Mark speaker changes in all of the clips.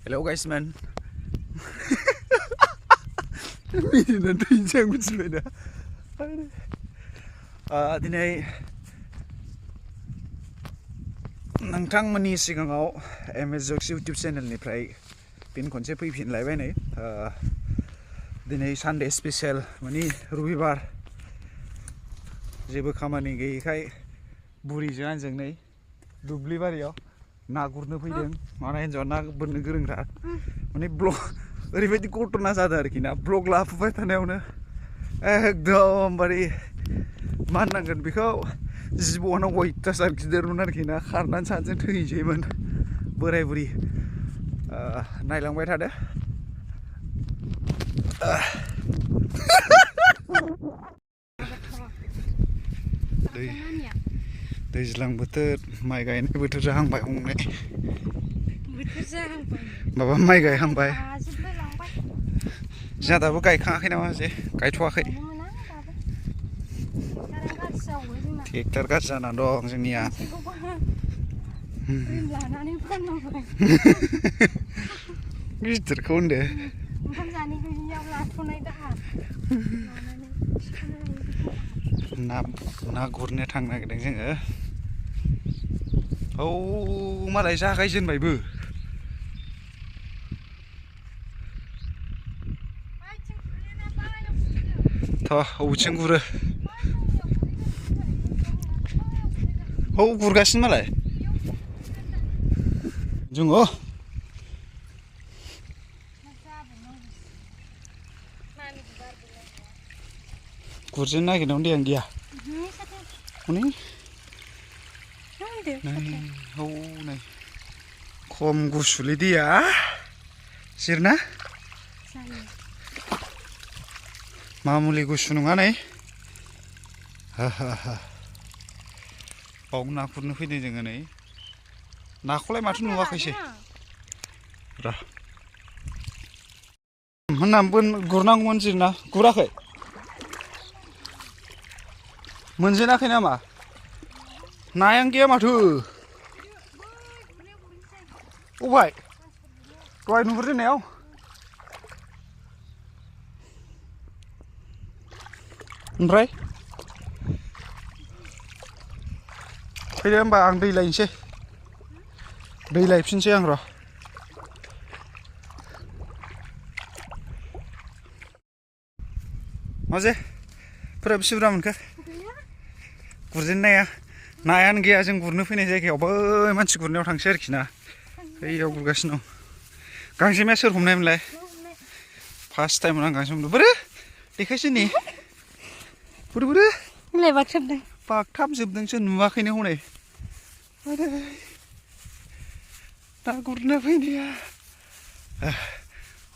Speaker 1: Hello guys man. Miनिनानै थैनोसै आं मिथिबाय दा दिनै नोंथांमोननि सिगाङाव एमएस जक्स इउटिउब चेनेलनिफ्राय फिन खनसे फैफिनलायबाय नै दिनै सानडे स्पेशल माने रबिबार जेबो खामानि गैयैखाय बुरिजों आंजों नै दुब्लि बारियाव ना गुरनो फैदों माने हिन्जावा ना बोननो गोरोंथार माने ब्लग ओरैबायदि घटना जादों आरोखि ना ब्लग लाफुबाय थानायावनो एकदमबारे मा होननांगोन बेखौ जिबौआनो अयथासार गिदिरमोन आरोखि ना खारनानै सानजों थैनोसैमोन बोराय बुरि नायलांबाय थादो दैज्लां बोथोर माइ गायनाय बोथोर जाहांबाय हंनाय माबा माइ गायहांबाय जोंहा दाबो गायखाङाखै नामा जे गायथ'वाखै ट्रेक्टर गाज्रि जानानै दं जोंनिया गिदिरखौ होनदो ना गुरनो थांनो नागिरदों जोङो औ मालाय जागायजेनबायबो थ' अबेथिं गुरो औ गुरगासिनो मालाय जोङो गुरजेन नागिरनायावनो दैयानो गैया हनै औ नै खम गुसुलै दैया जिरना मामुलि गुसु नङा नै बाव ना गुरनो फैदों जोङो नै नाखौलाय माथो नुवाखैसै र' होननानै गुरनांगौमोन जिरना गुराखै मोनजेनाखै नामा नायानो गैया माथो अबाय दहाय नुहुरजेननायाव ओमफ्राय फैदो होमबा आं दै लायनोसै दै लायफिनसै आं र' माजे फोरा बेसे बुरजा मोनखो गुरजेननाया नायानो गैया जों गुरनो फैनाय जायगायाव बै मानसि गुरनायाव थांसै आरोखि ना बैयाव गुरगासिनो दं गांजेमाया सोर हमनायमोनलाय फार्स्ट टाइमाव आं गांजेमा बोरो देखायसै नै बोरो बागथाबजोबदोंसो नुवाखैनो हनै ना गुरनो फैनाया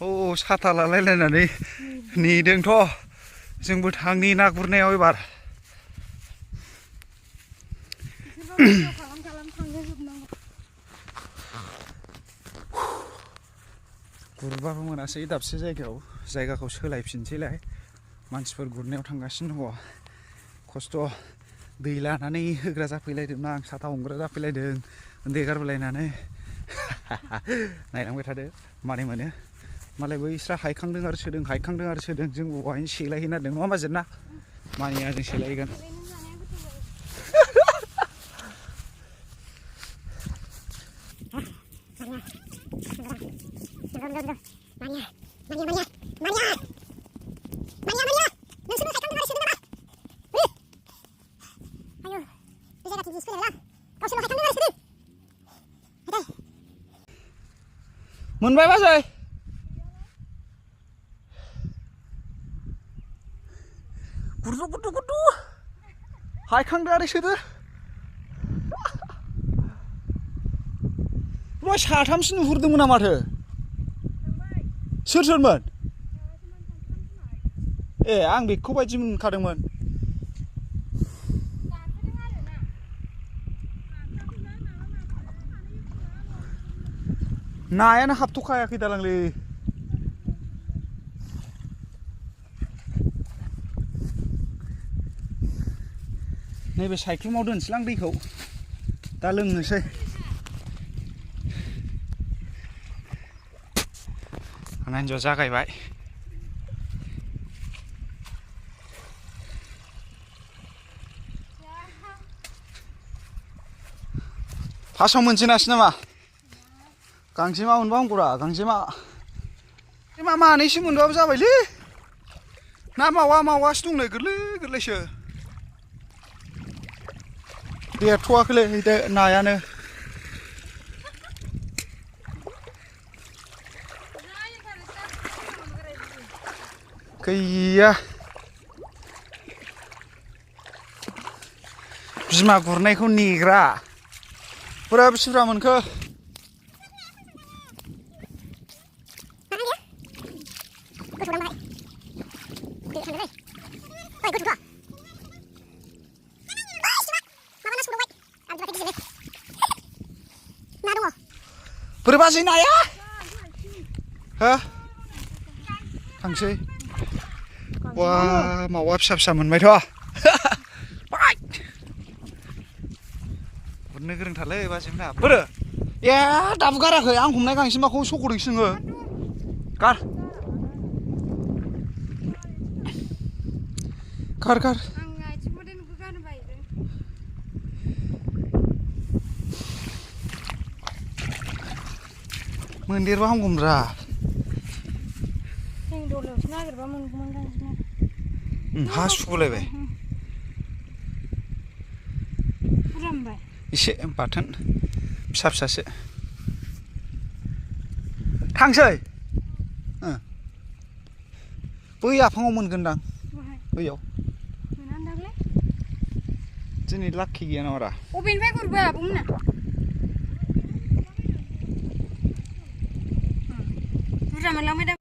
Speaker 1: औ साथा लालायलायनानै नेदोंथ' जोंबो थांनि ना गुरनायाव एबार गुरबाबो मोनासै दाबसे जायगाखौ सोलायफिनसैलाय मानसिफोर गुरनायाव थांगासिनो दङ खस्थ' दै लानानै होग्रा जाफैलायदोंना आं साथा हमग्रा जाफैलायदों उन्दै गारबोलायनानै नायलांबाय थादो मारै मोनो मालाय बैस्रा हायखांदों आरो सोदों जों बहायनो सेलायहैनो नागिरदों नङा होमबा जेरना मानिया जों सेलायहैगोन मोनबाय बाजै गुरदु हायखांदो आरो सोदो दहाय साथामसो नुहुरदोंमोन ना माथो सोरमोन ए आं बेखौ बायदि मोनखादोंमोन नायानो हाबथ'खायाखै दालांलै नैबे सायख्लुमाव दोनसैलां दैखौ दा लोंनोसै आंना एन्जर जागायबाय फार्स्टआव मोनजेनासै नामा गांजेमा मोनबा हामगौरा गांजेमा मानैसो मोनबाबो जाबायलै ना मावासो दंलै गोरलै गोरलैसो देरथ'वाखैलै नायानो गैया बिमा गुरनायखौ नेग्रा बुरजा बेसे मोनखो बोरै बाजै नाया हो थांसै वा मावा फिसा मोनबायथ' गुरनो गोरोंथारलै बाजैमोनहा बोरो ए दाबो गाराखै आं हमनाय गांजेमाखौ सख'दोंसो नोङो गार मोनदेरबा हामगौमोनब्रा हा सुगुलायबाय एसे बाथोन फिसासो थांसै बै आफाङाव मोनगोनदां बैयाव दिनै लाखि गैया नामारा
Speaker 2: अबेनिफ्राय गुरबो आब'मोना बुरजा मोनलांबाय दा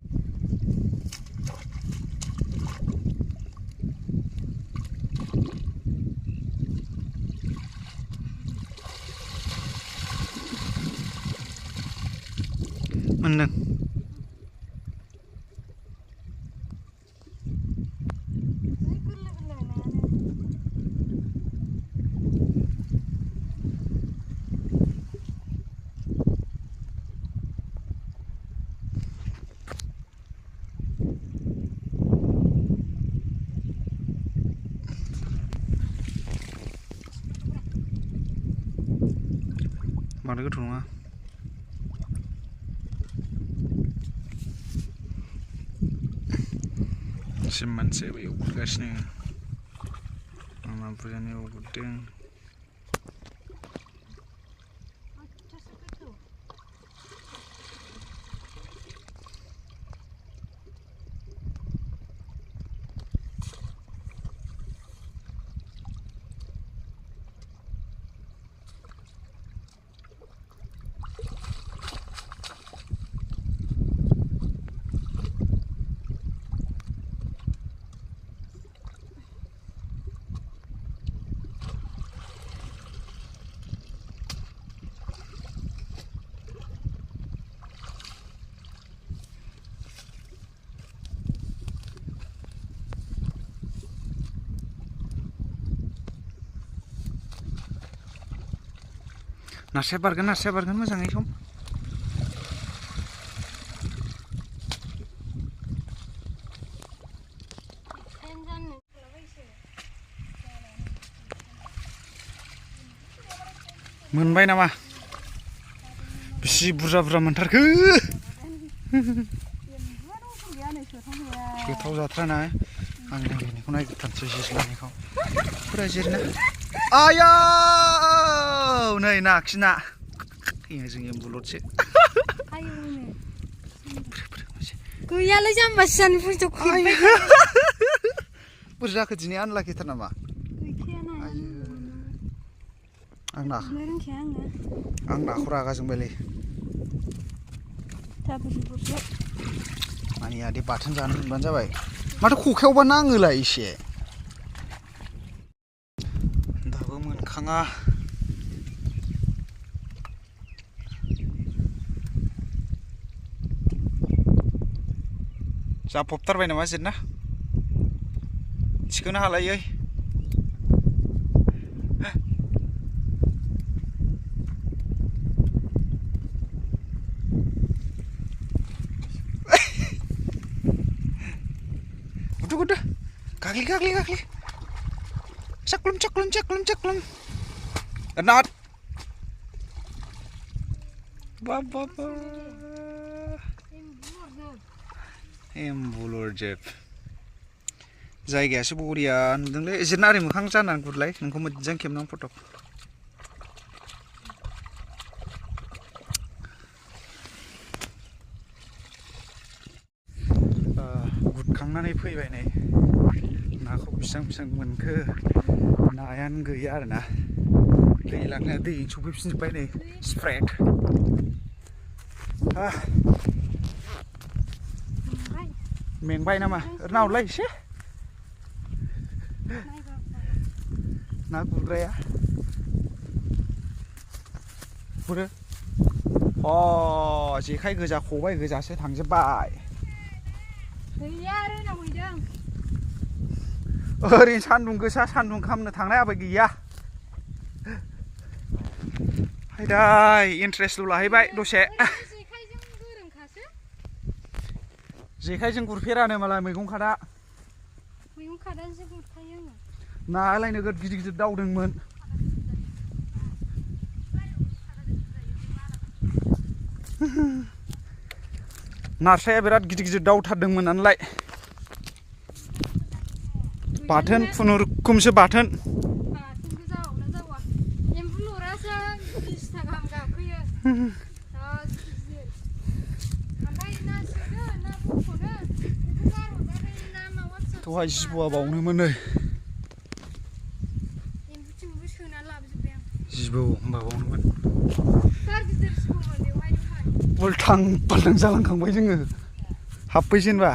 Speaker 1: मोनदों बांद्राय गोथौ नङा सिम मानसि बैयाव गुरगासिनो मामा बुरजानियाव गुरदों नास्राया बारगोन मोजाङै सम मोनबाय नामा बेसे बुरजा मोनथारखो गोथाव जाथाराना आं नागिरनायखौ नागिरथारसै जिरलायनायखौ फुरा जिरना आया नै नाखिना जों एम्बुलदसो
Speaker 2: गैयालै जाम्बासो जानो बुस्थु
Speaker 1: बोरै जाखो दिनै आनलाखिथार नामा आं नाखौ रागा जोंबायलै आंनि आदै बाथोन जानो मोनबानो जाबाय माथो खखायावबा नाङोलाय एसे दाबो मोनखाङा जाफबथारबाय नामा जिरना थिखोनो हालायै गाग्लि चक्लुम not ba embulur jeb जायगायासो बरिया नुदोंलै एसे नारि मोखां जानानै गुरलाय नोंखौ मोजां खेबनां फट' गुरखांनानै फैबाय नै नाखौ बेसेबां मोनखो नायानो गैया आरोना दैलांना दैजों सफैफिनजोब्बाय नै स्प्रेड मेंबाय नामा नावलाय एसे ना गुरग्राया गुरो जेखाइ गोजा खबाइ गोजासो थांजोब्बाय
Speaker 2: गैया रोनाव हैदों
Speaker 1: ओरैनो सान्दुं गोसा सान्दुं खामनो थांनाय आबै गैया हायदाय इन्ट्रेस्टल' लाहैबाय दसे
Speaker 2: जेखाइजों गोरोंखासो
Speaker 1: जेखाइजों गुरफेरानो मालाय मैगं
Speaker 2: खादाजोंसो गुरखायो आङो
Speaker 1: नायालाय नोगोद गिदिर दावदोंमोन नास्राया बिराद गिदिर दावथारदोंमोन नालाय बाथोन खुनुरुखुमसो बाथोन
Speaker 2: जावना जावा एम्बु लरासो 20 गाहाम गाखोयो ओमफ्राय ना सोदो ना बख'दो बेखौ गारहरनानै ना मावा फिसा
Speaker 1: दहाय जिबौआ बावनोमोन नै
Speaker 2: एम्बुथिंबो सोना लाबोजोब्बाय आं
Speaker 1: जिबौ होनबा बावनोमोन
Speaker 2: बार गिदिर जिबौमोन बेवहाय
Speaker 1: उल्थां फाल्थां जालांखांबाय जोङो हाबफैजेनबा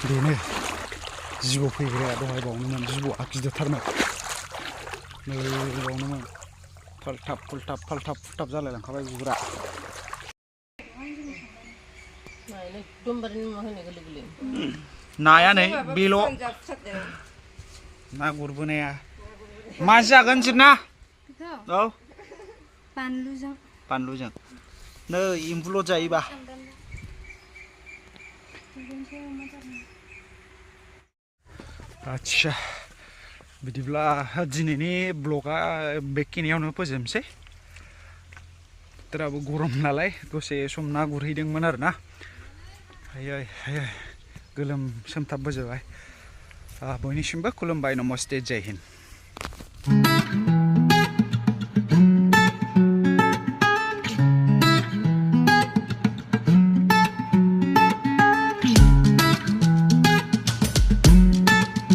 Speaker 1: बेनो जिबौ फैग्राया दहाय बावनोमोन जिबौआ गिदिरथारमोन नै बावनोमोन फाल्थाब जालायलांखाबाय बिगुरा नाया नै बेल' ना गुरबोनाया मा जागोन जिरना औ बानलुजों नै एम्बुल' जायोबा आच्छा बिदिब्ला दिनैनि ब्लगा बेखिनियावनो फोजोबनोसै बोथोराबो गरम नालाय दसे सम ना गुरहैदोंमोन आरोना आयै गोलोम सोमथाबबोजोबबाय बयनिसिमबो खुलुमबाय नमस्ते जय हिन्द